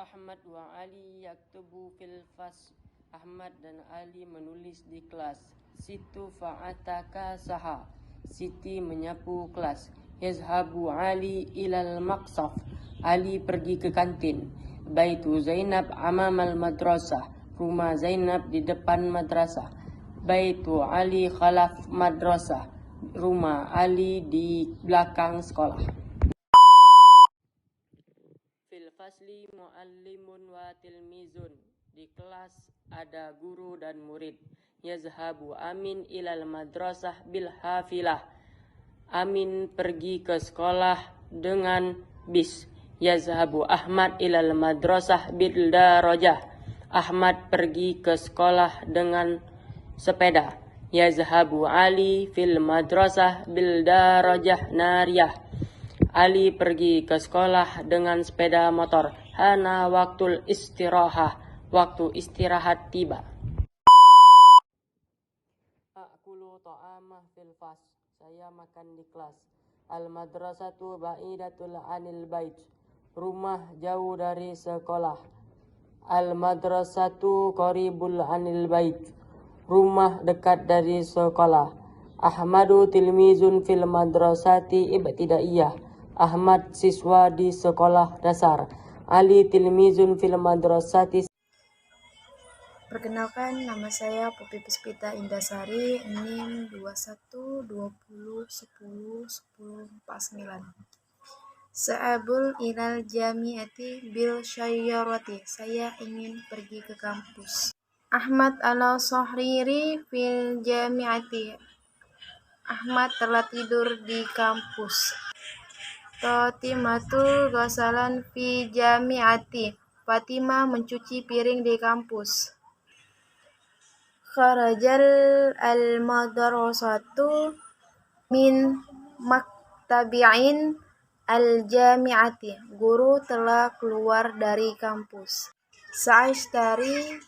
Ahmad wa Ali yaktubu fil fas. Ahmad dan Ali menulis di kelas. Situ fa'ataka saha. Siti menyapu kelas. Yazhabu Ali ilal maqsaf. Ali pergi ke kantin. Baitu Zainab amamal madrasah. Rumah Zainab di depan madrasah. Baitu Ali khalaf madrasah. Rumah Ali di belakang sekolah. Fil fasli muallimun wa tilmizun. Di kelas ada guru dan murid. Yazhabu Amin ilal madrasah bil hafilah. Amin pergi ke sekolah dengan bis. Yazhabu Ahmad ilal madrasah bil darajah. Ahmad pergi ke sekolah dengan sepeda. Yazhabu Ali fil madrasah bil darajah nariyah. Ali pergi ke sekolah dengan sepeda motor. Hana waktul istirahah. Waktu istirahat tiba. Akulu ta'amah fil fas. Saya makan di kelas. Al madrasatu ba'idatul anil bait. Rumah jauh dari sekolah. Al madrasatu qaribul anil bait. Rumah dekat dari sekolah. Ahmadu tilmizun fil madrasati ibtidaiyah. Ahmad siswa di sekolah dasar. Ali tilmizun fil madrasati. Perkenalkan, nama saya Pupi Puspita Indasari, NIM 21 20 10 10 49. Sa'abul ilal jami'ati bil syayyarati. Saya ingin pergi ke kampus. Ahmad ala sahriri fil jami'ati. Ahmad telah tidur di kampus. Fatimatu ghasalan fi jami'ati. Fatimah mencuci piring di kampus. Kharajal al-madrasatu min maktabi'in al-jami'ati. Guru telah keluar dari kampus. Sa'ishtari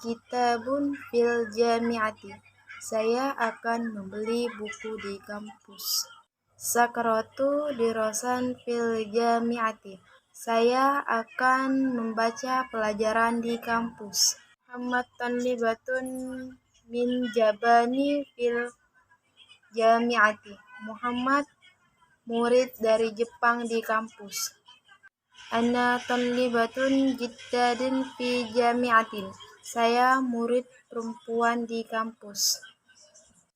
kitabun fil jami'ati. Saya akan membeli buku di kampus. Sakratu dirasan fil jami'ati. Saya akan membaca pelajaran di kampus. Muhammad tanlibatun min jabani fil jami'ati. Muhammad murid dari Jepang di kampus. Ana tanlibatun jiddadin fi jami'atin. Saya murid perempuan di kampus.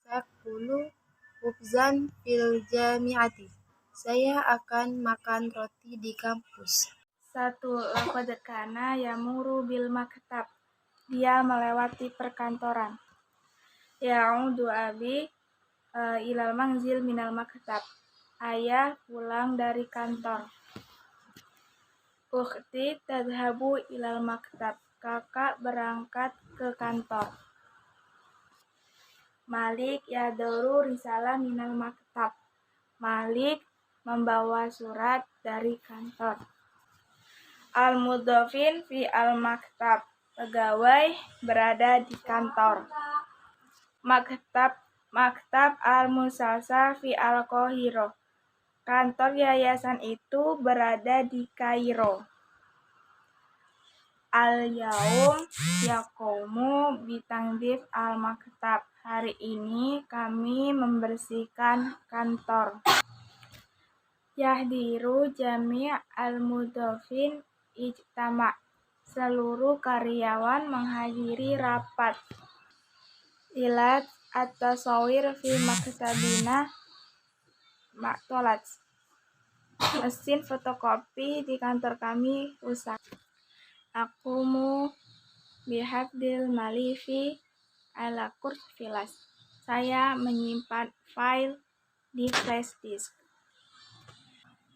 Sakulu khubzan fil jami'ati. Saya akan makan roti di kampus. 1. Laqad kana yamuru bil maktab. Dia melewati perkantoran. Ya'udu abi ilal manzil minal maktab. Ayah pulang dari kantor. Ukhti tadhabu ilal maktab. Kakak berangkat ke kantor. Malik yadauru risalah minal maktab. Malik membawa surat dari kantor. Al-mudhafin fi al-maktab. Pegawai berada di kantor. Maktab al-musasa fi al-Qahiro. Kantor yayasan itu berada di Kairo. Al-yaum yaqumu bitangdif al-maktab. Hari ini kami membersihkan kantor. Yahdiru jami' al-mudhafin ijtama'. Seluruh karyawan menghadiri rapat. Ilat at-tasawir fi maktabina maktolat. Mesin fotokopi di kantor kami rusak. Akumu bihafdil malifi ala kurfilas. Saya menyimpan file di flash disk.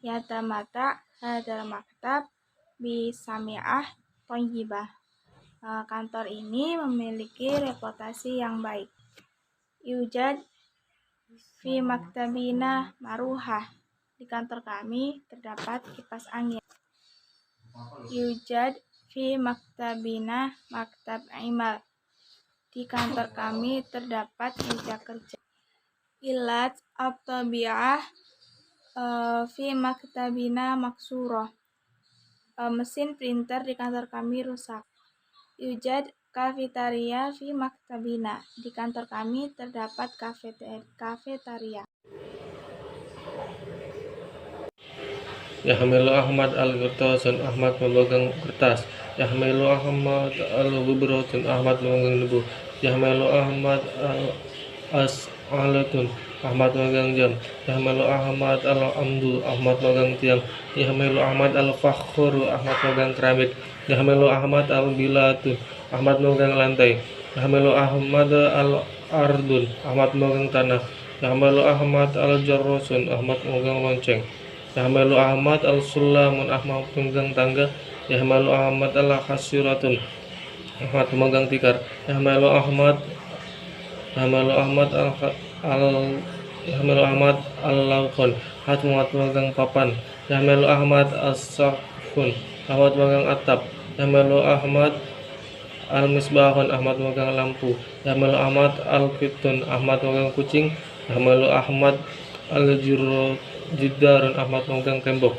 Yatamata hadal maktab bisami'ah thayyibah. Kantor ini memiliki reputasi yang baik. Yujad fi maktabina maruhah. Di kantor kami terdapat kipas angin. Yujad fi maktabina maktab imal. Di kantor kami terdapat meja kerja. Ilat at-tabi'ah fi maktabina maksurah. Mesin printer di kantor kami rusak. Yujad kafetaria fi maktabina. Di kantor kami terdapat kafetaria. Yahmilu Ahmad al-Qirtasan, Ahmad memegang kertas. Yahmilu Ahmad al-Gubratan, Ahmad memegang debu. Yahmilu Ahmad al-As'alatun, Ahmad memegang jam. Yahmilu Ahmad al-Amdu, Ahmad memegang tiang. Yahmilu Ahmad al-Fakhru, Ahmad memegang keramik. Yahmilu Ahmad al-Bilatu, Ahmad memegang lantai. Yahmilu Ahmad al-Ardun, Ahmad memegang tanah. Yahmilu Ahmad al-Jarrasun, Ahmad memegang lonceng. Yahmalu Ahmad al-Sulamun, Ahmad memegang tangga. Yahmalu Ahmad al-Khasiratun, Ahmad memegang tikar. Yahmalu Ahmad al-Laukon, Ahmad memegang papan. Yahmalu Ahmad as-Saqfun, Ahmad memegang atap. Yahmalu Ahmad al-Misbahun, Ahmad memegang lampu. Yahmalu Ahmad al-Qitun, Ahmad memegang kucing. Yahmalu Ahmad al-Jidarun, Ahmad memegang tembok.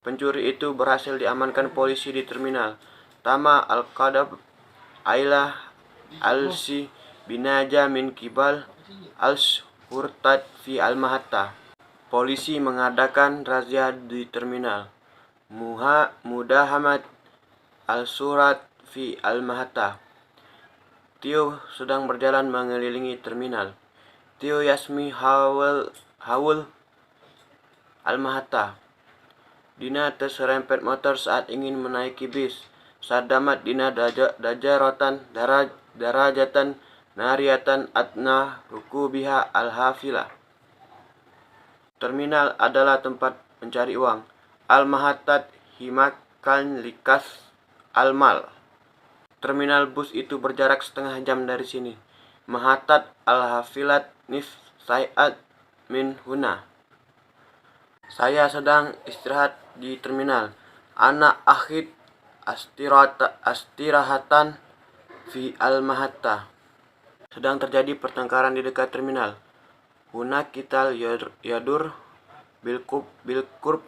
Pencuri itu berhasil diamankan polisi di terminal. Tama al-Qadab Ailah al-Si binaja min kibal al-Hurtat fi al-Mahatta. Polisi mengadakan razia di terminal. Mudahamat al-Surat fi al-Mahatta. Tio sedang berjalan mengelilingi terminal. Tio Yasmi Hawul al-Mahatta. Dina terserempet motor saat ingin menaiki bis. Sadamat Dina darajatan nariyatan adna rukubiha al-hafilah. Terminal adalah tempat mencari uang. Al-Mahattat himakan likas al-mal. Terminal bus itu berjarak setengah jam dari sini. Mahattat al-hafilat nif sayat min huna. Saya sedang istirahat di terminal. Anak akhid astirahatan fi al-Mahatta. Sedang terjadi pertengkaran di dekat terminal. Huna kital yadur bilkurb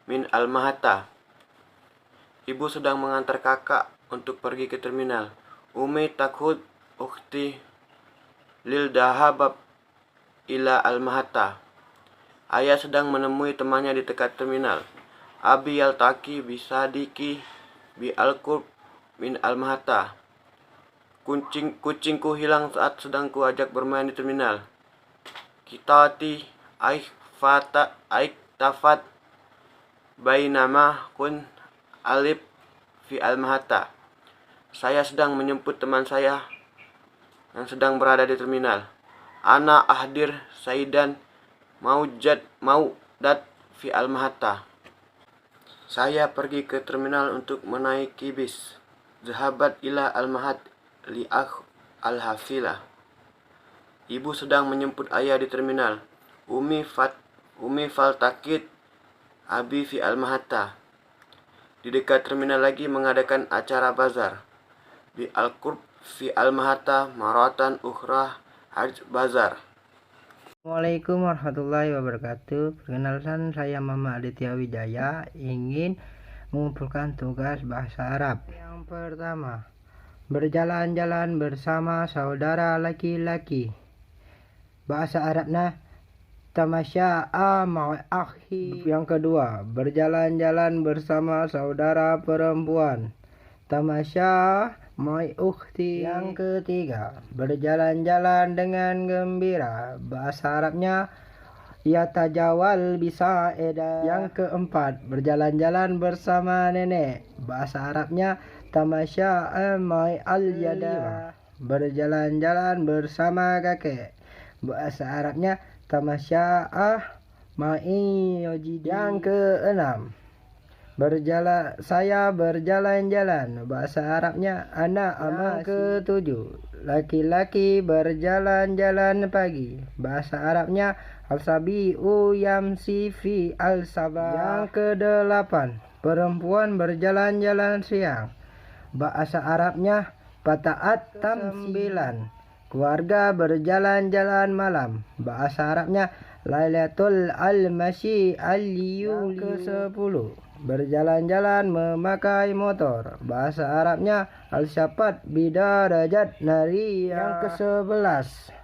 min al-Mahatta. Ibu sedang mengantar kakak untuk pergi ke terminal. Umi takhud ukhti lil dahabab ila al-Mahatta. Ayah sedang menemui temannya di dekat terminal. Abi yaltaki bisadiki bi al-qurb min al-Mahatta. Kucingku hilang saat sedang kuajak bermain di terminal. Kitati tafat bainama kun alif fi al-Mahatta. Saya sedang menjemput teman saya yang sedang berada di terminal. Ana ahdir saidan maudat fi al-Mahatta. Saya pergi ke terminal untuk menaiki bis. Zahabat ila al-Mahat li'akh al-hafilah. Ibu sedang menjemput ayah di terminal. Umi faltakit abi fi al-Mahatta. Di dekat terminal lagi mengadakan acara bazar. Bi al-qurb fi al-Mahatta maratan ukhra haj bazar. Assalamualaikum warahmatullahi wabarakatuh. Perkenalkan, saya Mama Aditya Wijaya, ingin mengumpulkan tugas bahasa Arab. Yang pertama, berjalan-jalan bersama saudara laki-laki. Bahasa Arabnya tamasya'a ma'akhi. Yang kedua, berjalan-jalan bersama saudara perempuan. Tamasya mai ukhti. Yang ketiga, berjalan-jalan dengan gembira. Bahasa Arabnya yatajawal bisa eda. Yang keempat, berjalan-jalan bersama nenek. Bahasa Arabnya tamasya mai al-yada. Berjalan-jalan bersama kakek. Bahasa Arabnya tamasya mai yajid. Yang keenam, saya berjalan-jalan. Bahasa Arabnya ana ama. Ketujuh, laki-laki berjalan-jalan pagi. Bahasa Arabnya al-sabi'u yamsi fi al-sabah. Yang kedelapan, perempuan berjalan-jalan siang. Bahasa Arabnya pata'at tamsi. Keluarga berjalan-jalan malam. Bahasa Arabnya Lailatul Al-Masyi Al-Liyul. Yang ke-10, berjalan-jalan memakai motor. Bahasa Arabnya Al-Safat Bidarajat Nariyah. Yang ke-11,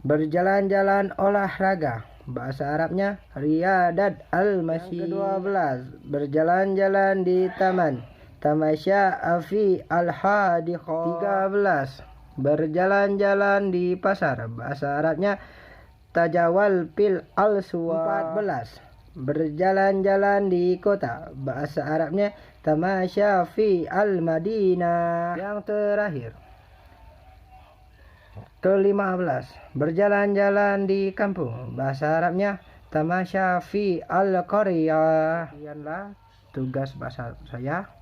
berjalan-jalan olahraga. Bahasa Arabnya Riyadat Al-Masyi. Yang ke-12, berjalan-jalan di taman. Tamasya fi al-hadiqah. 13, berjalan-jalan di pasar. Bahasa Arabnya tajawal fil al-suwaq. 14, berjalan-jalan di kota. Bahasa Arabnya tamasya fi al-madinah. Yang terakhir, ke-15, berjalan-jalan di kampung. Bahasa Arabnya tamasya fi al-qaryah. Sekianlah tugas bahasa saya.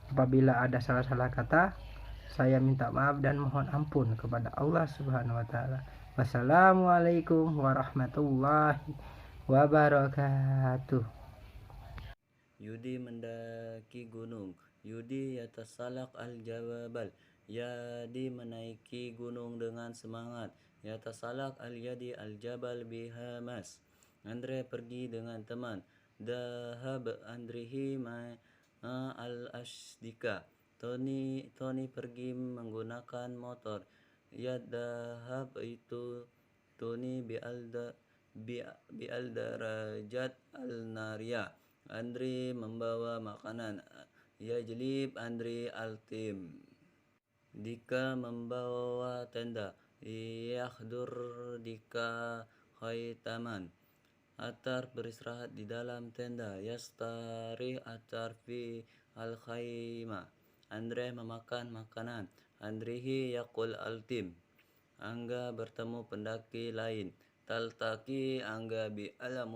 Apabila ada salah-salah kata, saya minta maaf dan mohon ampun kepada Allah Subhanahu wa taala. Wassalamualaikum warahmatullahi wabarakatuh. Yudi mendaki gunung. Yudi yatasalak al-jabal. Yadi menaiki gunung dengan semangat. Yatasalak al-yadi al-jabal bihamas. Andre pergi dengan teman. Dahab Andrihi al-ashdika. Tony pergi menggunakan motor. Yadahab itu Tony bi'al-darajat al-nariyah. Andri membawa makanan. Yajlib Andri al-tim. Dika membawa tenda. Yakhdur Dika khaitaman. Atar beristirahat di dalam tenda. Yastari Atar fi al-khaimah. Andre memakan makanan. Andrihi yakul al-tim. Angga bertemu pendaki lain. Taltaki Angga bi ala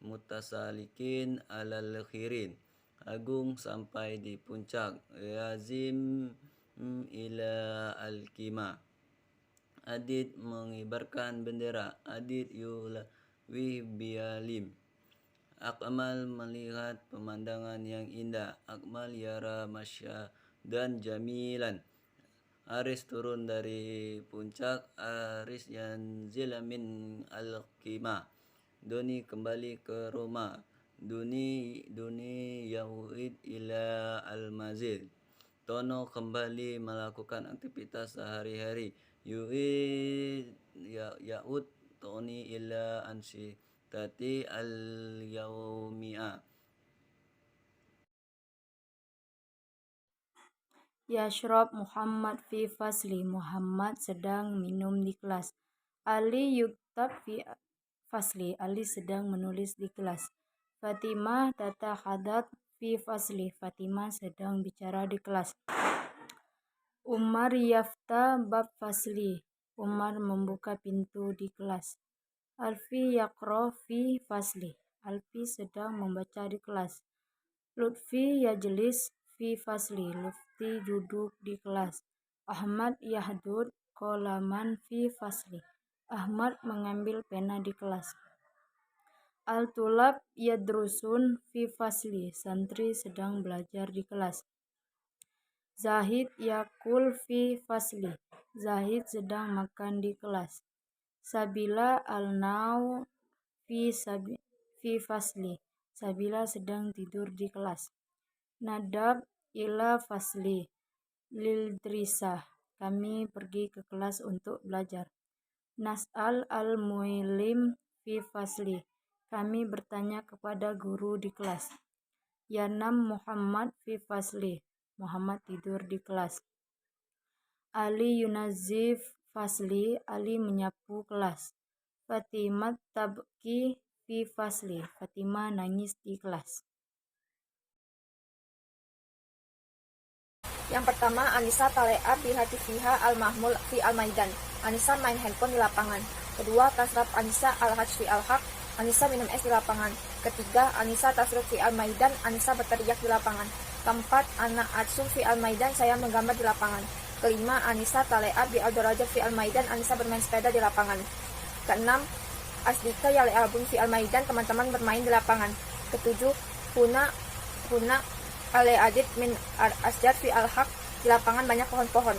mutasalikin alal khirin. Agung sampai di puncak. Yazim ila al-kima. Adit mengibarkan bendera. Adit yulawi bialim. Akmal melihat pemandangan yang indah. Akmal yara masya dan jamilan. Aris turun dari puncak. Aris yanzil min al-qimah. Doni kembali ke rumah. Duni yauid ila al-mazid. Tono kembali melakukan aktivitas sehari-hari. Yaud Toni ila ansitati al-yaumiyah. Yashrab Muhammad fi fasli. Muhammad sedang minum di kelas. Ali yuktab fi fasli. Ali sedang menulis di kelas. Fatimah tatahadats fi fasli. Fatimah sedang bicara di kelas. Umar yafta bab fasli. Umar membuka pintu di kelas. Alfi yaqra fi fasli. Alfi sedang membaca di kelas. Lutfi yajlis fi fasli. Lutfi duduk di kelas. Ahmad yahdud qalaman fi fasli. Ahmad mengambil pena di kelas. Al-tulab yadrusun fi fasli. Santri sedang belajar di kelas. Zahid yakul fi fasli. Zahid sedang makan di kelas. Sabila al-nau fi fasli. Sabila sedang tidur di kelas. Nadab ila fasli lildrisah. Kami pergi ke kelas untuk belajar. Nas'al al-mu'lim fi fasli. Kami bertanya kepada guru di kelas. Yanam Muhammad fi fasli. Muhammad tidur di kelas. Ali yunazif fasli. Ali menyapu kelas. Fatimah tabki fi fasli. Fatimah nangis di kelas. Yang pertama, Anissa talea bi hatifiha al-mahmul fi al-maidan. Anissa main handphone di lapangan. Kedua, tasraf Anissa al-hajj fi al-haq. Anissa minum es di lapangan. Ketiga, Anissa tasruf fi al-maidan. Anissa berteriak di lapangan. Keempat, anak atsu fi al-maidan. Saya menggambar di lapangan. Kelima, Anissa talea bi al-darajat fi al-maidan. Anissa bermain sepeda di lapangan. Keenam, Asdika yale album fi al-maidan. Teman-teman bermain di lapangan. Ketujuh, Huna ale adit min asjad fi al-haq. Di lapangan banyak pohon-pohon.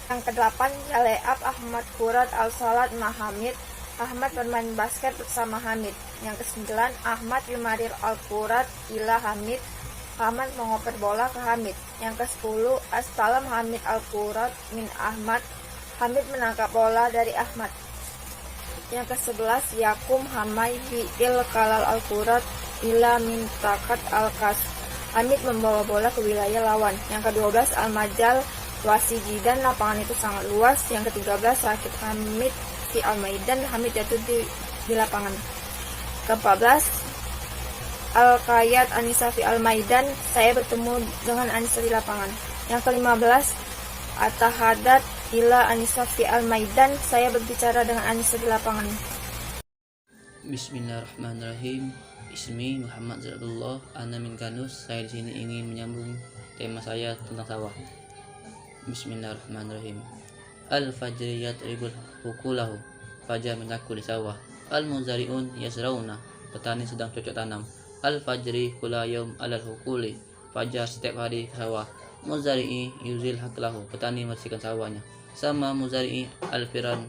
Yang kedelapan, Yaleab Ahmad Kurat Al-Salat Mahamid. Ahmad bermain basket bersama Hamid. Yang kesembilan, Ahmad Yumarir Al-Kurat ila Hamid. Ahmad mengoper bola ke Hamid. Yang ke-10, Astalam Hamid Al-Kurat min Ahmad. Hamid menangkap bola dari Ahmad. Yang ke-11, Yakum Hamai fi'il kalal Al-Kurat ila min takat Al-Kas. Hamid membawa bola ke wilayah lawan. Yang ke-12, Al-Majal Wasijidan, lapangan itu sangat luas. Yang ke-13, Rakib Hamid fi Al-Maidan, Hamid jatuh di lapangan. Ke-14, Al-Qayat Anisa fi Al-Maidan, saya bertemu dengan Anisa di lapangan. Yang ke-15, Atahadat ila Anisa fi Al-Maidan, saya berbicara dengan Anisa di lapangan. Bismillahirrahmanirrahim. Ismi Muhammad Zabullah, ana min Kanus. Saya di sini ingin menyambung tema saya tentang sawah. Bismillahirrahmanirrahim. Al-fajriyat ribul hukulahu, fajar mengaku di sawah. Al-muzari'un yasrauna, petani sedang cocok tanam. Al-fajri kula yaum alal hukuli, fajar setiap hari ke sawah. Muzari'i yuzil haklahu, petani membersihkan sawahnya. Sama muzari'i al-firan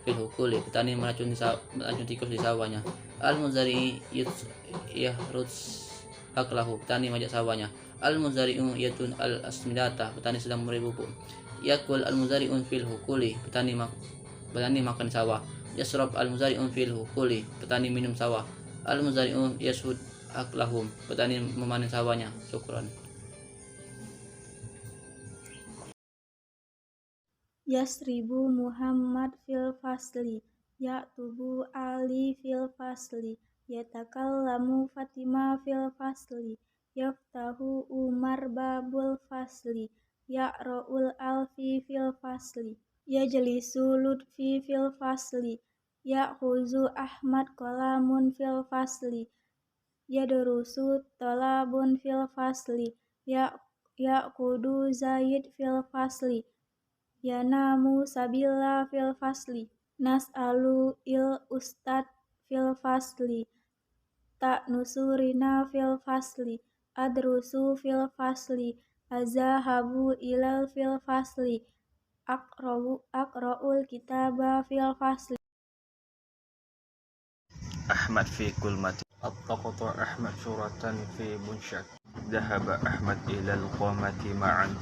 fil hukuli, petani meracun tikus di sawahnya. Al-muzari'i yahruts haklahu, petani majak sawahnya. Al-muzari'u yatun al-asmidata, petani sedang memberi pupuk. Yakul al-muzari'un fil hukuli, petani makan sawah. Yasrab al-muzari'un fil hukuli, petani minum sawah. Al-muzari'un yashud aklahum, petani memanen sawahnya. Syukran. Yasribu Muhammad fil fasli, yaktubu Ali fil fasli, yatakallamu Fatimah fil fasli, yaftahu Umar babul fasli, ya'ra'ul alfi fil fasli, yajlisu Lutfi fil fasli, ya'khuzu Ahmad qalamun fil fasli, yadrusu talabun fil fasli, ya'kudu Zaid fil fasli, yanamu Sabila fil fasli, nas'alu il ustad fil fasli, tak nusurina fil fasli, adrusu fil fasli, azahabu ilal fil fasli, akra'ul kitaba fil fasli. أحمد في كلمة التقط أحمد شورة في منشك ذهب أحمد إلى القامة معا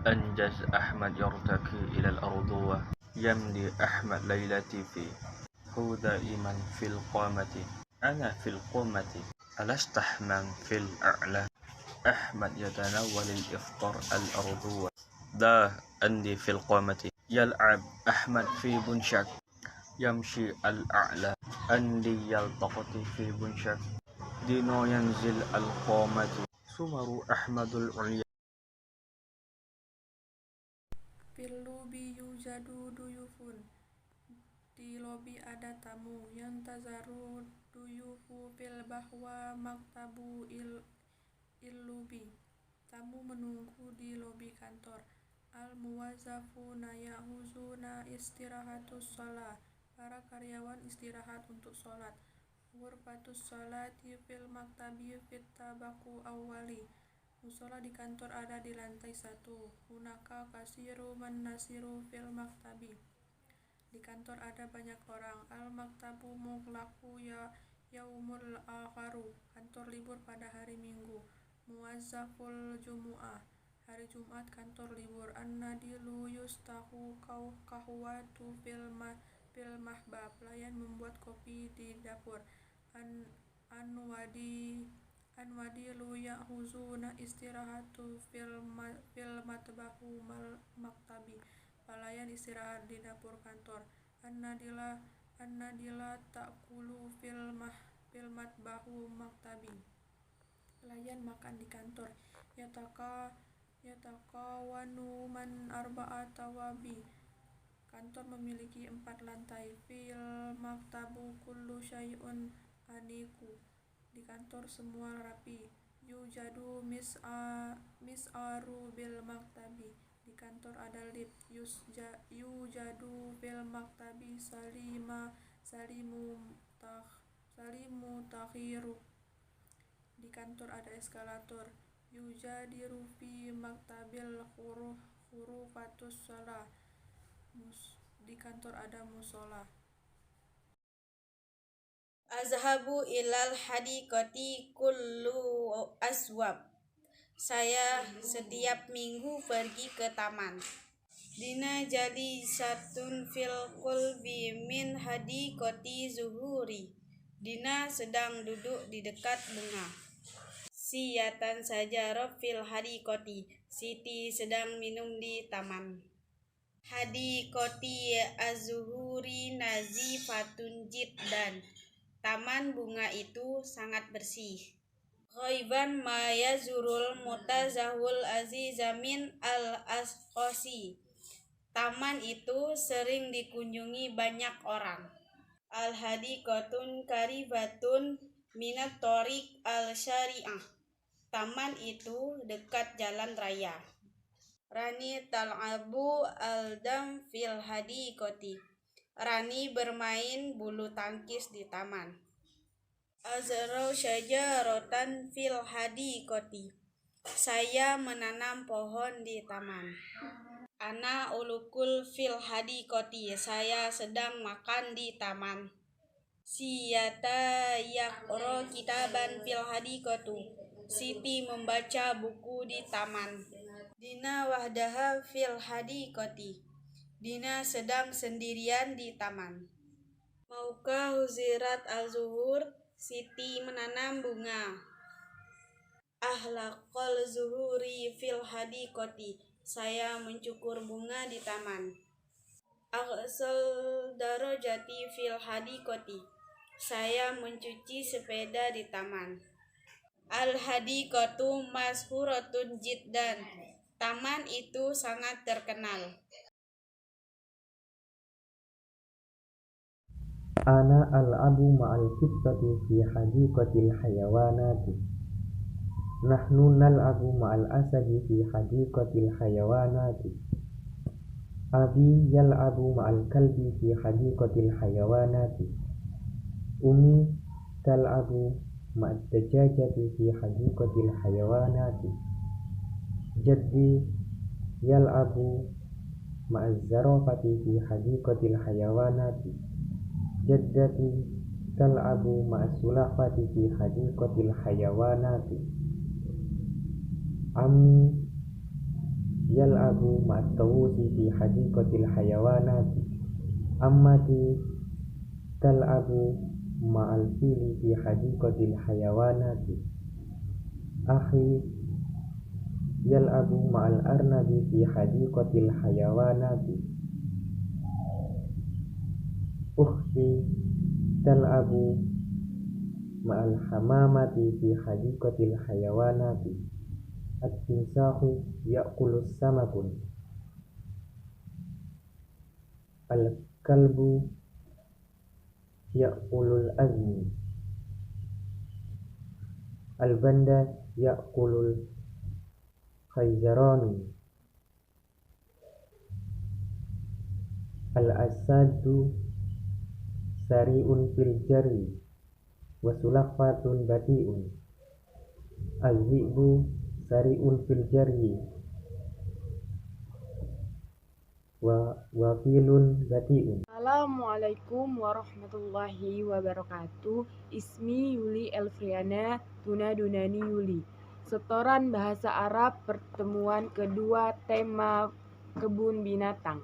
أنجز أحمد يرتقي إلى الأرضوة يمضي أحمد ليلتي في هو دائما في القامة أنا في القمة ألست أحمد في الأعلى أحمد يتناول الإفطار الأرضوة ذا عندي في القامة يلعب أحمد في بنشك يمشي الأعلى عندي يلتقط في بنشك دينو ينزل القامة سمر أحمد العليا. Fil lobi yujadu duyufun, di lobi ada tamu. Yang tazaru duyufu fil bahwa maktabu il-lubi, tamu menunggu di lobi kantor. Al-muwazzafuna yahuzuna istirahatus shalah, para karyawan istirahat untuk sholat. Ghurfatus sholati fil maktabi fit tabaku awwali, musola di kantor ada di lantai 1. Hunaka kasiru man nasiru fil maktabi, di kantor ada banyak orang. Al maktabu mughlaqu yaumul akharu, kantor libur pada hari Minggu. Muwazzaful jumu'ah, hari Jumat kantor libur. An-nadilu yustahu kahwatu fil mahbab, pelayan membuat kopi di dapur. Anwadilu ya'huzuna istirahatu fil matbahu maktabi, pelayan istirahat di dapur kantor. An-nadila ta'kulu fil matbahu maktabi, pelayan makan di kantor. Yatakawanu man arba'ata wabi, kantor memiliki 4 lantai. Fil maktabu kullu syai'un aniku, di kantor semua rapi. Yujadu mis'aru bil maktabi, di kantor ada lift. Yujadu bil maktabi salimu takhiru, di kantor ada eskalator. Yujadiru fi maktabil hurufatus shalah. Di kantor ada musola. Azhabu ilal hadiqati kullu aswab. Saya setiap minggu pergi ke taman. Dina jali satun fil qulbi min hadiqati zuhuri. Dina sedang duduk di dekat bunga. Siyatan saja fil hadiqati. Siti sedang minum di taman. Hadiqati az-zuhuri nazifatun jiddan. Taman bunga itu sangat bersih. Ghaiban ma yazurul mutazahul azizamin al-asqasi. Taman itu sering dikunjungi banyak orang. Al-hadiqatun karibatun minat thoriq al-syari'ah. Taman itu dekat jalan raya. Rani tal'abu al-dam fil hadiqati. Rani bermain bulu tangkis di taman. Azrau syajaratan fil hadiqati. Saya menanam pohon di taman. Ana ulukul fil hadiqati. Saya sedang makan di taman. Siyata yaqra kitaban fil hadiqatu. Siti membaca buku di taman. Dina wahdaha fil hadiqati. Dina sedang sendirian di taman. Mauka huzirat al-zuhur. Siti menanam bunga. Ahlaqal zuhuri fil hadiqati. Saya mencukur bunga di taman. Aghsal darajati fil hadiqati. Saya mencuci sepeda di taman. Al-hadiqatu mashuratun jiddan. Taman itu sangat terkenal. Ana al'abu ma'al kittati fi hadiqatil hayawanati. Nahnu nal'abu ma'al asadi fi hadiqatil hayawanati. Abi yal'abu ma'al kalbi fi hadiqatil hayawanati. Umi tal'abu ma'ad dajajati fi hadiqatil hayawanati. Jaddi yal'abu ma'az zarafati fi hadiqatil hayawanati. Jaddati tal'abu ma'as sulafati fi hadiqatil hayawanati. Ammi yal'abu ma'at tawusi fi hadiqatil hayawanati. Ammati tal'abu ma'al fili fi hadiqatil hayawanati. Akhi yal'abu ma'al arnabi fi hadiqatil hayawanati. Ukhti tal'abu ma'al hamamati fi hadiqatil hayawanati. At-timsahu ya'kulus samakun. Al-kalbu ya'kulul azmi. Al-banda ya'kulul khayzarani. Al-asadu sari'un fil jari wa sulaffatun bati'un. Az-zi'bu sari'un fil jari wa filun bati'un. Assalamualaikum warahmatullahi wabarakatuh. Ismi Yuli Elfriana Tunadunani Yuli. Setoran bahasa Arab pertemuan kedua tema kebun binatang.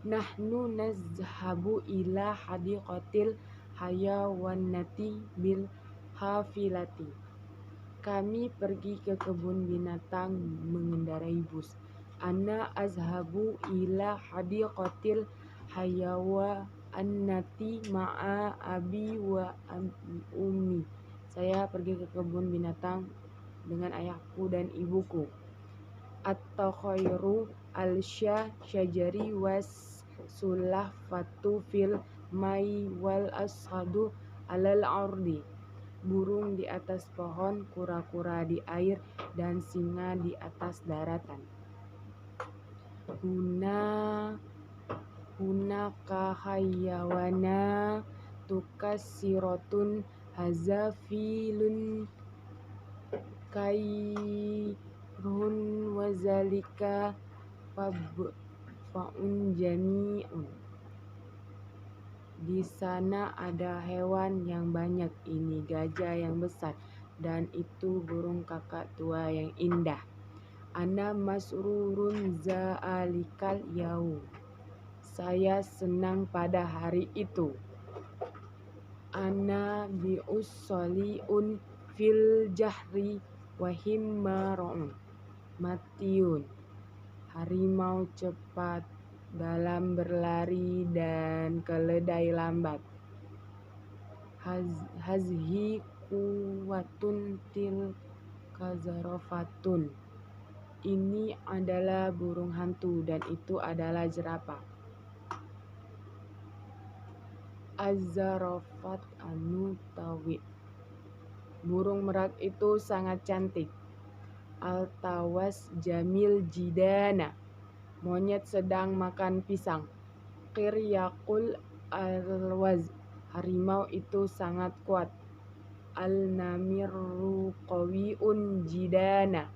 Nahnu nazhabu ila hadiqatil hayawanati bil hafilati. Kami pergi ke kebun binatang mengendarai bus. Ana azhabu ila hadiqatil hayawanati ma'a abi wa ummi. Saya pergi ke kebun binatang dengan ayahku dan ibuku. At-takhayru al-syajari was sulafatu fil mai wal ashadu alal ardi. Burung di atas pohon, kura-kura di air, dan singa di atas daratan. Hunaka hayawana tukasirotun hazafilun run wazalika faun jami'un. Di sana ada hewan yang banyak, ini gajah yang besar, dan itu burung kakak tua yang indah. Ana masrurun za'alikal yaum. Saya senang pada hari itu. Ana biussoliun fil jahri wahimmarun matiun. Harimau cepat dalam berlari dan keledai lambat. Hazhi kuwatun til kazarafatun. Ini adalah burung hantu dan itu adalah jerapah. Az-zarafat anu tawi. Burung merak itu sangat cantik. Al-tawas jamil jidana. Monyet sedang makan pisang. Qir yakul al-waz. Harimau itu sangat kuat. Al-namirru qawiun jidana.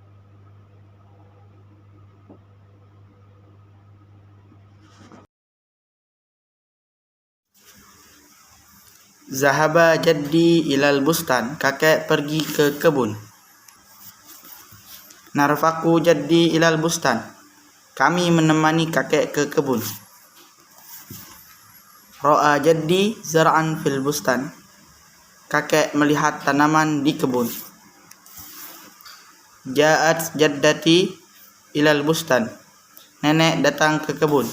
Zahaba jaddi ilal bustan. Kakek pergi ke kebun. Narfaku jaddi ilal bustan. Kami menemani kakek ke kebun. Ra'a jaddi zar'an fil bustan. Kakek melihat tanaman di kebun. Ja'at jaddati ilal bustan. Nenek datang ke kebun.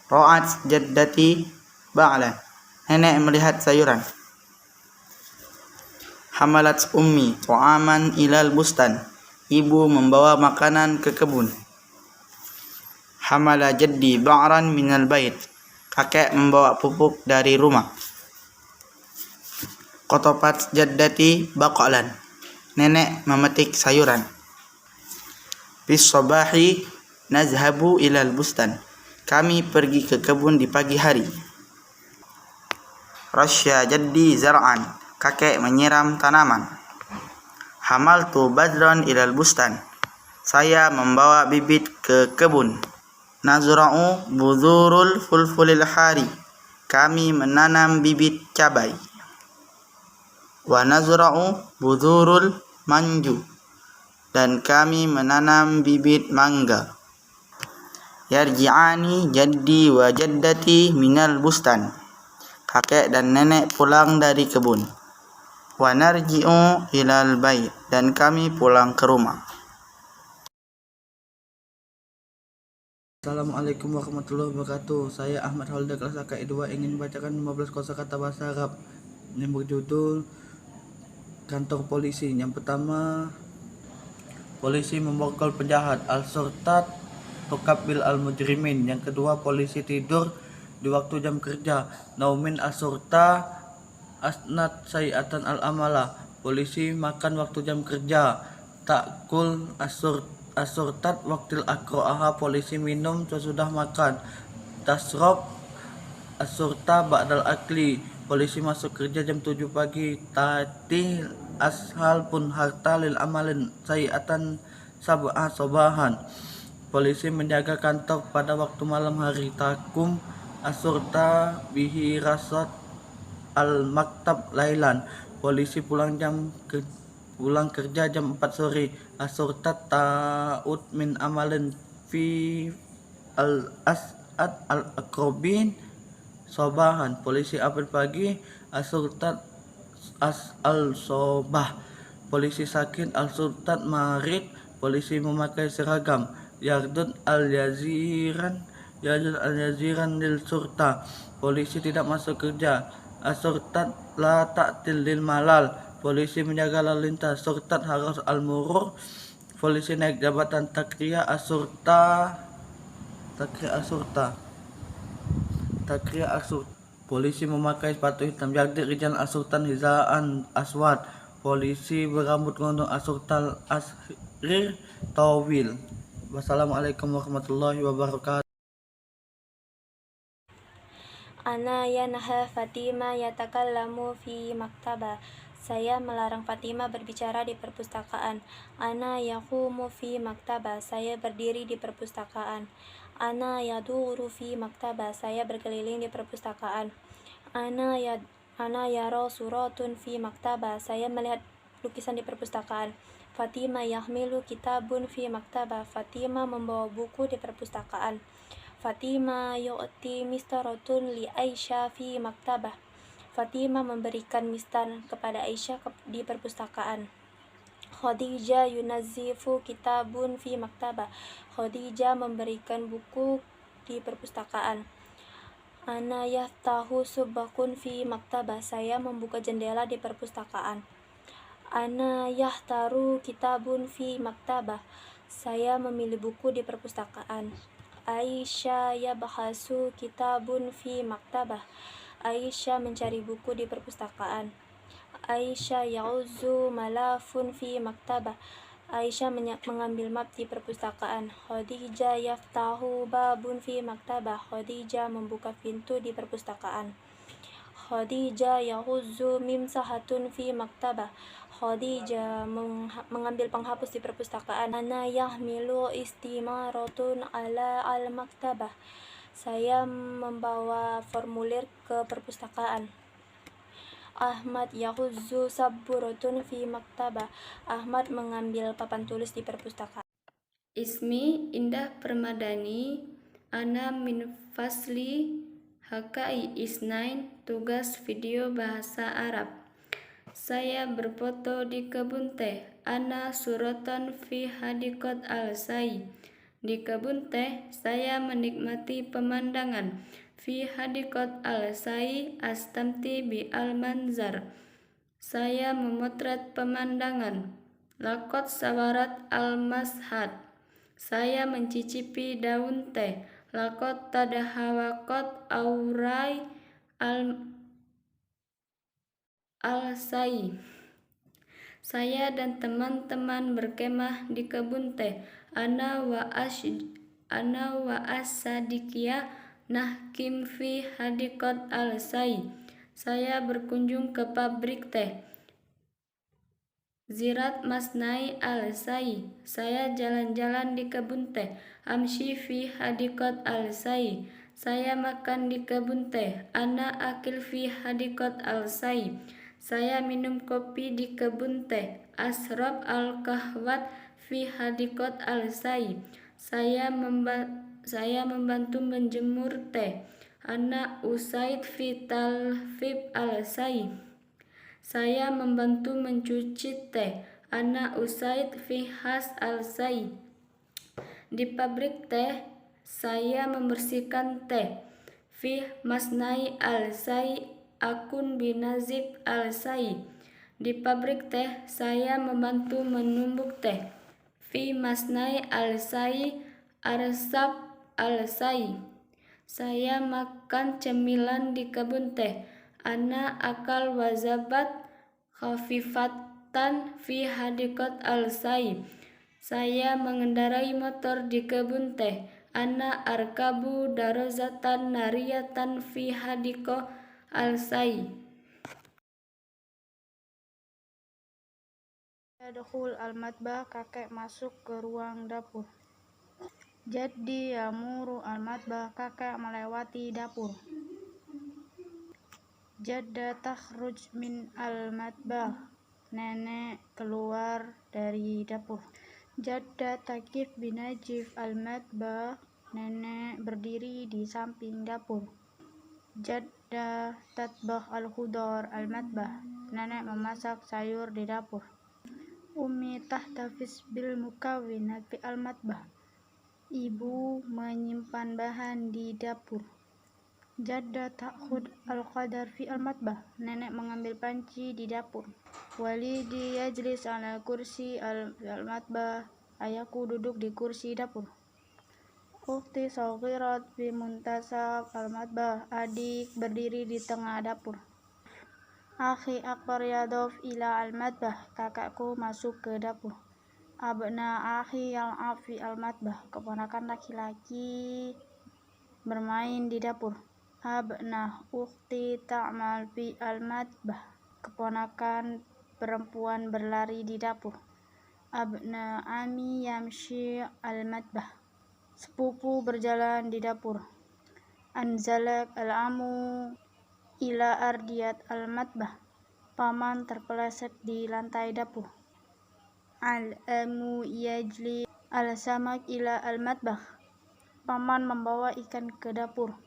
Ra'at jaddati ba'lan. Nenek melihat sayuran. Hamalat ummi ta'aman ilal bustan. Ibu membawa makanan ke kebun. Hamala jaddi ba'ran minal bait. Kakek membawa pupuk dari rumah. Qotopat jaddati baqalan. Nenek memetik sayuran. Bis sabahi nazhabu ilal bustan. Kami pergi ke kebun di pagi hari. Rasya jaddi zar'an. Kakek menyiram tanaman. Hamaltu badran ilal bustan. Saya membawa bibit ke kebun. Nazra'u budhurul fulfulil hari. Kami menanam bibit cabai. Wa nazra'u budhurul manju. Dan kami menanam bibit mangga. Yarji'ani jaddi wa jaddati minal bustan. Kakek dan nenek pulang dari kebun. Wa narji'u ilal bait. Dan kami pulang ke rumah. Assalamualaikum warahmatullahi wabarakatuh. Saya Ahmad Halda kelas KKI 2 ingin membacakan 15 kosakata bahasa Arab yang berjudul Kantor Polisi. Yang pertama, polisi memborgol penjahat. Al-Surtat tukabil al-mujrimin. Yang kedua, polisi tidur di waktu jam kerja. Naumin as-surta asnat sayiatan al-amala. Polisi makan waktu jam kerja. Takul as-surtat waktil akro'aha. Polisi minum sesudah makan. Tasrob as-surta ba'dal akli. Polisi masuk kerja jam 7 pagi. Tati ashal pun harta lil amalin sayiatan sab'ah sobahan. Polisi menjaga kantor pada waktu malam hari. Takum as-surta bihi rasat al-maktab lailan. Polisi pulang kerja jam 4 sore. As-surtat ta'ud min amalin fi al-as'ad al-akrobin sobahan. Polisi apel pagi. As-surtat al-sobah. Polisi sakit. Al-surtat marid. Polisi memakai seragam. Yardun al-yaziran lil surta. Polisi tidak masuk kerja. As-surtat la ta'til lil malal. Polisi menjaga lalu lintas. Surtat harus al-murur. Polisi naik jabatan. Takriya as-surta. Polisi memakai sepatu hitam. Jagdir rijal as-surtan hizaan aswad. Polisi berambut gondong. As-surtal asrir tawil. Wassalamualaikum warahmatullahi wabarakatuh. Ana yanha Fatima yatakallamu fi maktaba. Saya melarang Fatimah berbicara di perpustakaan. Ana yaqumu fi maktabah. Saya berdiri di perpustakaan. Ana yaduru fi maktabah. Saya berkeliling di perpustakaan. Ana yara suratun fi maktabah. Saya melihat lukisan di perpustakaan. Fatimah yahmilu kitabun fi maktabah. Fatimah membawa buku di perpustakaan. Fatimah yu'ti mistaratun li Aisyah fi maktabah. Fatimah memberikan mistar kepada Aisyah di perpustakaan. Khadijah yunazzifu kitabun fi maktabah. Khadijah memberikan buku di perpustakaan. Ana yaftahu subakun fi maktabah. Saya membuka jendela di perpustakaan. Ana yahtaru kitabun fi maktabah. Saya memilih buku di perpustakaan. Aisyah yabhasu kitabun fi maktabah. Aisyah mencari buku di perpustakaan. Aisyah ya'uzu malafun fi maktabah. Aisyah mengambil map di perpustakaan. Khadijah yaftahu babun fi maktabah. Khadijah membuka pintu di perpustakaan. Khadijah ya'uzu mimsahatun fi maktabah. Khadijah mengambil penghapus di perpustakaan. Ana yahmilu istimaratun ala al-maktabah. Saya membawa formulir ke perpustakaan. Ahmad yahuzzu sabburatun fi maktabah. Ahmad mengambil papan tulis di perpustakaan. Ismi Indah Permadani. Ana min fasli HKI Isnain. Tugas video bahasa Arab. Saya berfoto di kebun teh. Ana suratan fi hadiqat al-sai. Di kebun teh, saya menikmati pemandangan. Fi hadiqat al-sai astamti bi al-manzar. Saya memotret pemandangan. Laqad sawarat al-mashad. Saya mencicipi daun teh. Laqad tadahawaqat aurai al-sai. Saya dan teman-teman berkemah di kebun teh. Ana wa asadikia nahkim fi hadiqat al-sai. Saya berkunjung ke pabrik teh. Zirat masnai al-sai. Saya jalan-jalan di kebun teh. Amshi fi hadiqat al-sai. Saya makan di kebun teh. Ana akil fi hadiqat al-sai. Saya minum kopi di kebun teh. Asrab al-kahwat fi hadiqat al-sai. Saya membantu menjemur teh. Ana usaid fi talfib al-sai. Saya membantu mencuci teh. Ana usaid fi has al-sai. Di pabrik teh, saya membersihkan teh. Fi masnai al-sai akun binazib al-sai. Di pabrik teh, saya membantu menumbuk teh. Fi masnai al-sai arsab al-sai. Saya makan cemilan di kebun teh. Ana akal wazabat khafifatan fi hadiqat al-sai. Saya mengendarai motor di kebun teh. Ana arkabu darozatan nariyatan fi hadiqah al-sai. Yadkhul al-matbah. Kakek masuk ke ruang dapur. Jaddi yamuru al-matbah. Kakek melewati dapur. Jadda takhruj min al-matbah. Nenek keluar dari dapur. Jadda takif binajif al-matbah. Nenek berdiri di samping dapur. Jadda tatbah al-khudar al-matbah. Nenek memasak sayur di dapur. Ummi tahtafis bil mukawwinat fi al-matbah. Ibu menyimpan bahan di dapur. Jadda ta'khud al-qadar fi al-matbah. Nenek mengambil panci di dapur. Walidi yajlis ala kursi al-matbah. Ayahku duduk di kursi dapur. Ukhti saghirat fi muntasab al-matbah. Adik berdiri di tengah dapur. Akhi akbar yaduf ila al-matbah. Kakakku masuk ke dapur. Abna akhi yal'ab fi al-matbah. Keponakan laki-laki bermain di dapur. Abna ukhti ta'mal fi al-matbah. Keponakan perempuan berlari di dapur. Abna ami yamshi al-matbah. Sepupu berjalan di dapur. Anzalak al-amu ila ardiyat al-matbah. Paman terpeleset di lantai dapur. Al-amu yajli al-samak ila al-matbah. Paman membawa ikan ke dapur.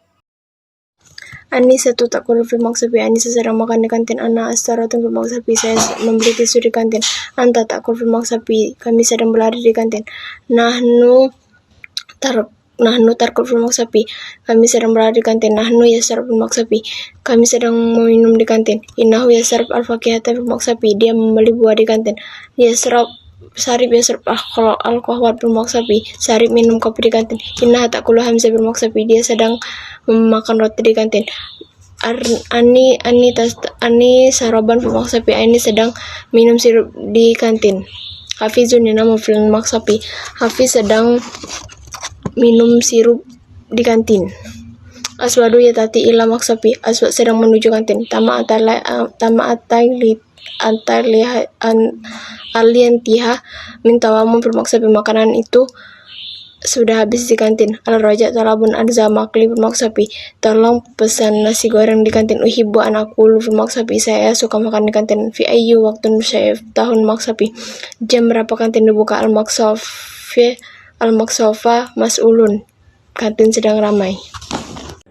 Anissa takulu fil maksabi. Anissa sedang makan di kantin. Ana astaratun fil maksabi. Saya membeli tisu di kantin. Anta takulu fil maksabi. Kami sedang berlari di kantin. Nahnu tarkul fil maksabi. Kami sedang berlari di kantin. Nahnu yasrab fil maksabi. Kami sedang meminum di kantin. Innahu yasrab al-fakihata fil maksabi. Dia membeli buah di kantin. Sarip yasrab al-qahwa fil maksabi. Sarip minum kopi di kantin. Innaha takulu hamzah fil maksabi. Dia sedang memakan roti di kantin. Ani saraban fil maksabi. Ani sedang minum sirup di kantin. Hafizun yanamu fil maksabi. Hafiz sedang minum sirup di kantin. Aswadu yatati ila maksabi. Aswad sedang menuju kantin. Tama aliantiha mintawamu fil maksabi. Makanan itu sudah habis di kantin. Al-raja talabun adza makli fil maksabi. Tolong pesan nasi goreng di kantin. Uhibbu an akulu fil maksabi. Saya suka makan di kantin. Fi ayyu waktun saya tahun maksabi. Jam berapa kantin dibuka? Al-maksofa mas'ulun. Kantin sedang ramai.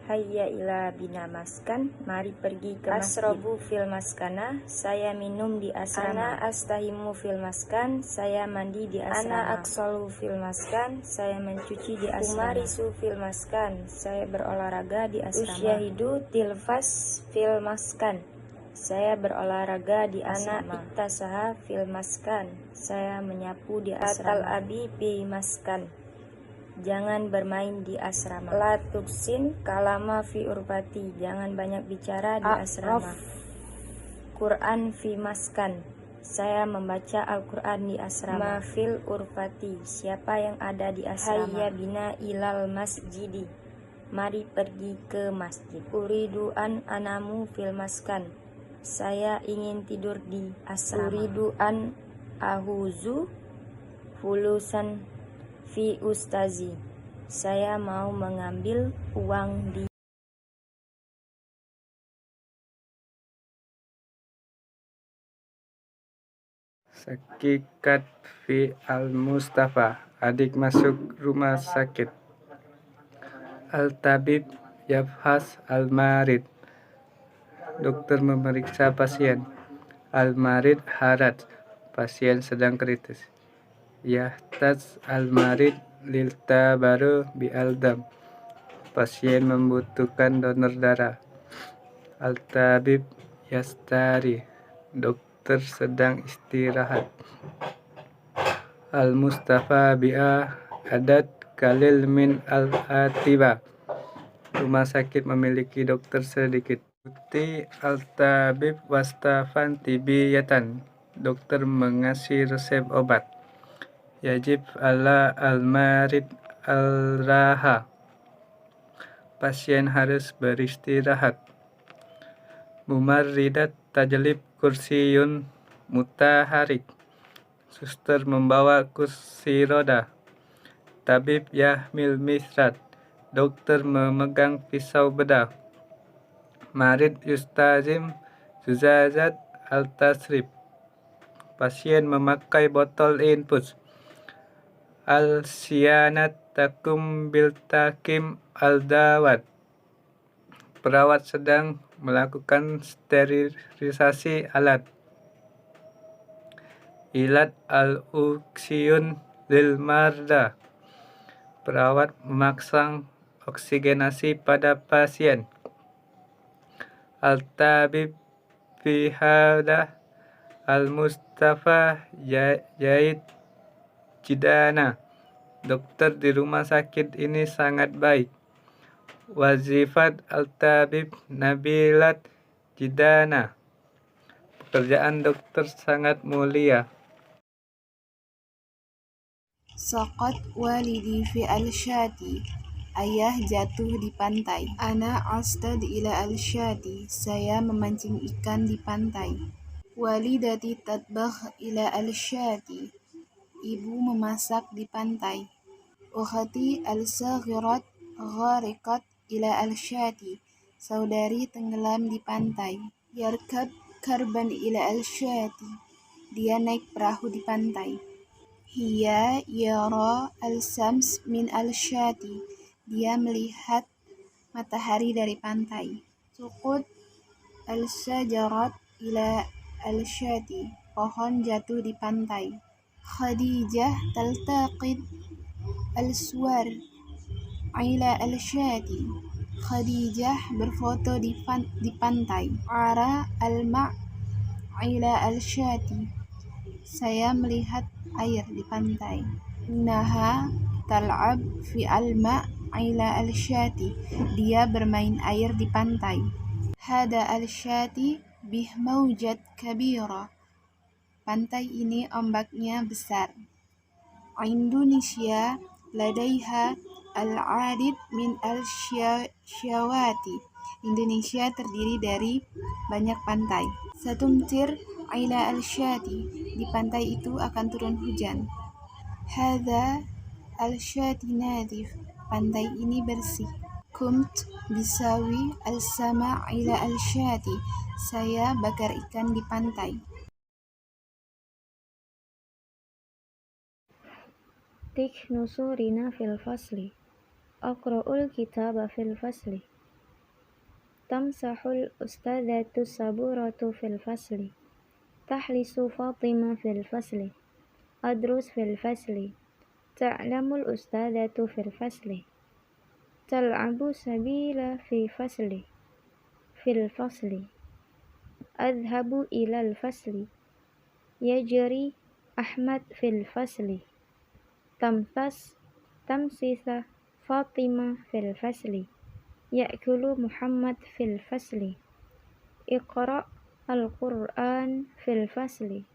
Hayya ila bina maskan, mari pergi ke masjid. Asrobu fil maskana, saya minum di asrama. Ana astahimu fil maskan, saya mandi di asrama. Ana aksolu fil maskan, saya mencuci di asrama. Umarisu fil maskan, saya berolahraga di asrama. Usyahidu tilfas fil maskan, saya berolahraga di asrama. Ana iktasaha fil maskan, saya menyapu di asrama. Batal abi fi maskan, jangan bermain di asrama. La tuksin kalama fi urfati, jangan banyak bicara di asrama. Quran fi maskan, saya membaca Al-Quran di asrama. Ma fil urfati, siapa yang ada di asrama. Hayya bina ilal masjidi, mari pergi ke masjid. Uridu an anamu fil maskan, saya ingin tidur di asrama. Uridu an ahuzu fulusan fi ustazi, saya mau mengambil uang di Sakikat fi al-Mustafa. Adik masuk rumah sakit. Al-tabib yafhas al-marid. Dokter memeriksa pasien. Al-marid harat, pasien sedang kritis. Yahtaj al-marid lil tabaru bi al-dam, pasien membutuhkan donor darah. Al-tabib yastari, dokter sedang istirahat. Al-Mustafa bi'a adat kalil min al-atiba, rumah sakit memiliki dokter sedikit. Uti al-tabib wastafan tibiyatan, dokter mengasih resep obat. Yajib ala al-marid al-raha, pasien harus beristirahat. Mumarridat tajlib kursiyun mutaharik, suster membawa kursi roda. Tabib yahmil misrat, dokter memegang pisau bedah. Marid yustazim zuzazat al-tasrib, pasien memakai botol infus. Al-siyanat takum bil takim al-dawat, perawat sedang melakukan sterilisasi alat. Ilat al-uksiyun lil marda, perawat memasang oksigenasi pada pasien. Al-tabib fi hada al-mustafa Jaid Jidana, dokter di rumah sakit ini sangat baik. Wazifat al-tabib nabilat jidana, pekerjaan dokter sangat mulia. Saqat walidi fi al-syati, ayah jatuh di pantai. Ana astad ila al-syati, saya memancing ikan di pantai. Walidati tatbakh ila al-syati. Ibu memasak di pantai. Ukhti al-saghirat ghariqat ila al-syati. Saudari tenggelam di pantai. Yarkab karban ila al-syati. Dia naik perahu di pantai. Hiya yara al-sams min al-syati. Dia melihat matahari dari pantai. Suqut al-syajarat ila al-syati. Pohon jatuh di pantai. Khadijah taltaqit al-suwar ila al-syati. Khadijah berfoto di pantai. Ara al-ma' ila al-syati. Saya melihat air di pantai. Innaha tal'ab fi al-ma' ila al-syati. Dia bermain air di pantai. Hada al-syati bih maujat kabira. Pantai ini ombaknya besar. Indonesia ladaiha al-adid min al-syawati. Indonesia terdiri dari banyak pantai. Satumtir ila al-syati. Di pantai itu akan turun hujan. Hadza al-syati nadif. Pantai ini bersih. Kumt bisawi al-sama ila al-syati. Saya bakar ikan di pantai. Tik nusurina fil fasli. Aqra'ul kitaba fil fasli. Tamsahul ustadzatu saburatu fil fasli. Tahlisu Fatima fil fasli. Adrus fil fasli. Ta'lamul ustadzatu fil fasli. Tal'abu sabila fi fasli. Fil fasli. Adhabu ilal fasli. Yajri Ahmad fil fasli. Tamsisa Fatima fil fasli. Ya'kulu Muhammad fil fasli. Iqra' al-Qur'an fil fasli.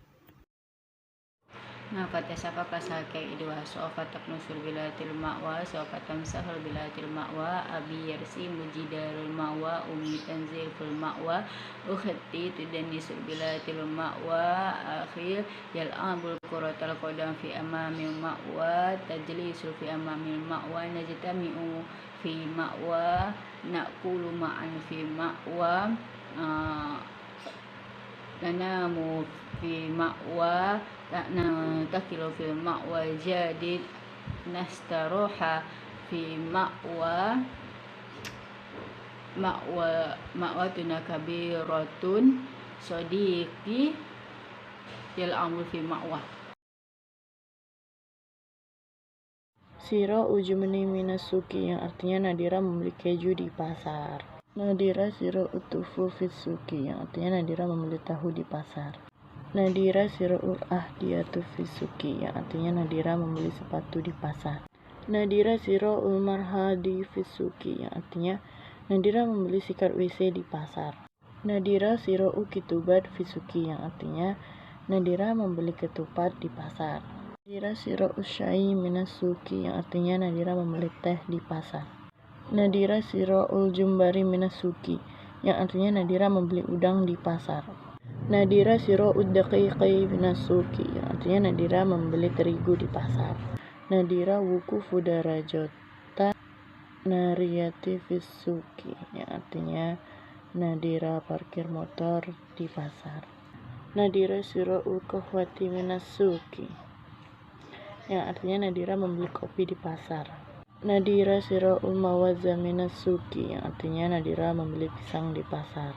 Fatih sapa kasake idwa sofa taknusul bilatil ma'wa sofa tamsahul bilatil ma'wa abi yarsi mujidarul ma'wa umi tanzil fil ma'wa ukhti tudanisul bilatil ma'wa akhir yal'abul quratal qadam fi amamil ma'wa tajlisul fi amamil ma'wa najtami'u fi ma'wa naqulu ma'an fi ma'wa nanamu fi ma'wa takilu fil ma'wa jadid nastaroha fi ma'wa tuna kabiratun sodiqi yal amul fi ma'wa. Siro ujumni minasuki, yang artinya Nadira membeli keju di pasar. Nadira siro utufu fisuki, yang artinya Nadira membeli tahu di pasar. Nadira siro'ul ahdiyatu fisuki, yang artinya Nadira membeli sepatu di pasar. Nadira siro'ul marhadi fisuki, yang artinya Nadira membeli sikat WC di pasar. Nadira siro'u kitubat fisuki, yang artinya Nadira membeli ketupat di pasar. Nadira siro'u syai minasuki, yang artinya Nadira membeli teh di pasar. Nadira siro'ul jumbari minasuki, yang artinya Nadira membeli udang di pasar. Nadira siro'ud daqiqi minasuki, yang artinya Nadira membeli terigu di pasar. Nadira wukufu darajata nariyati fisuki, yang artinya Nadira parkir motor di pasar. Nadira siro'ul kahwati minasuki, yang artinya Nadira membeli kopi di pasar. Nadira siro'ul mawazza minasuki, yang artinya Nadira membeli pisang di pasar.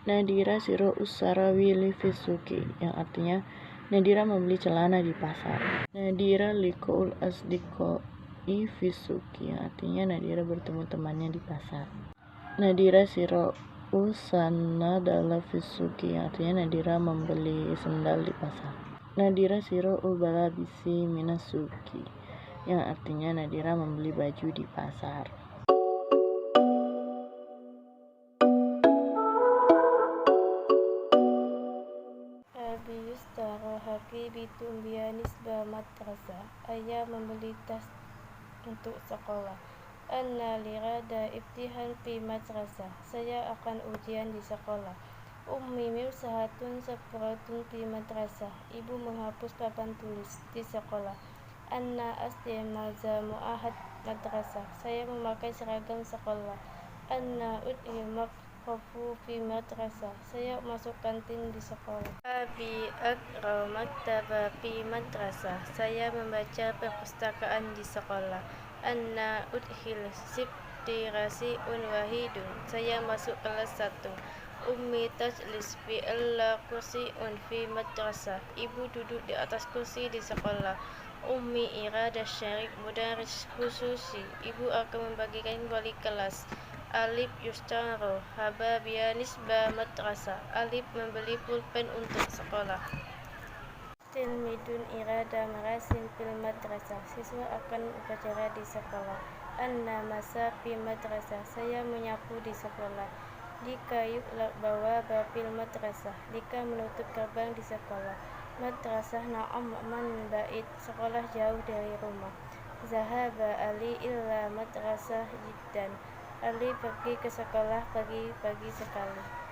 Nadira siro'us sarawili fisuki, yang artinya Nadira membeli celana di pasar. Nadira liqa'ul asdiqai fisuki, yang artinya Nadira bertemu temannya di pasar. Nadira siro'us sanadala fisuki, yang artinya Nadira membeli sendal di pasar. Nadira siro'ul balabisi minasuki, yang artinya Nadira membeli baju di pasar. Bitumbia nisbah madrasah. Ayah membeli tas untuk sekolah. Anna lirada ibtihan fi madrasah. Saya akan ujian di sekolah. Ummi mirsahatun sabratun fi madrasah. Ibu menghapus papan tulis di sekolah. Anna aslimaza mu'ahad madrasah. Saya memakai seragam sekolah. Anna udhimak kofu fi madrasah. Saya masuk kantin di sekolah. Abi akra maktaba fi madrasah. Saya membaca perpustakaan di sekolah. Anna udhil sibtirasi wahidun. Saya masuk kelas 1. Ummi tajlis fi alla kursiun fi madrasah. Ibu duduk di atas kursi di sekolah. Ummi irada syarik mudaris khususi. Ibu akan membagikan wali kelas. Alif yustaro hababia nisba madrasah. Alif membeli pulpen untuk sekolah. Tilmidun irada marasin fil madrasah. Siswa akan upacara di sekolah. Anna masa fi madrasah. Saya menyapu di sekolah. Lika yuklak bawa bapil madrasah. Lika menutup gerbang di sekolah. Madrasah na'am man ba'id. Sekolah jauh dari rumah. Zahaba Ali illa madrasah jiddan. Ali pergi ke sekolah pagi-pagi sekali.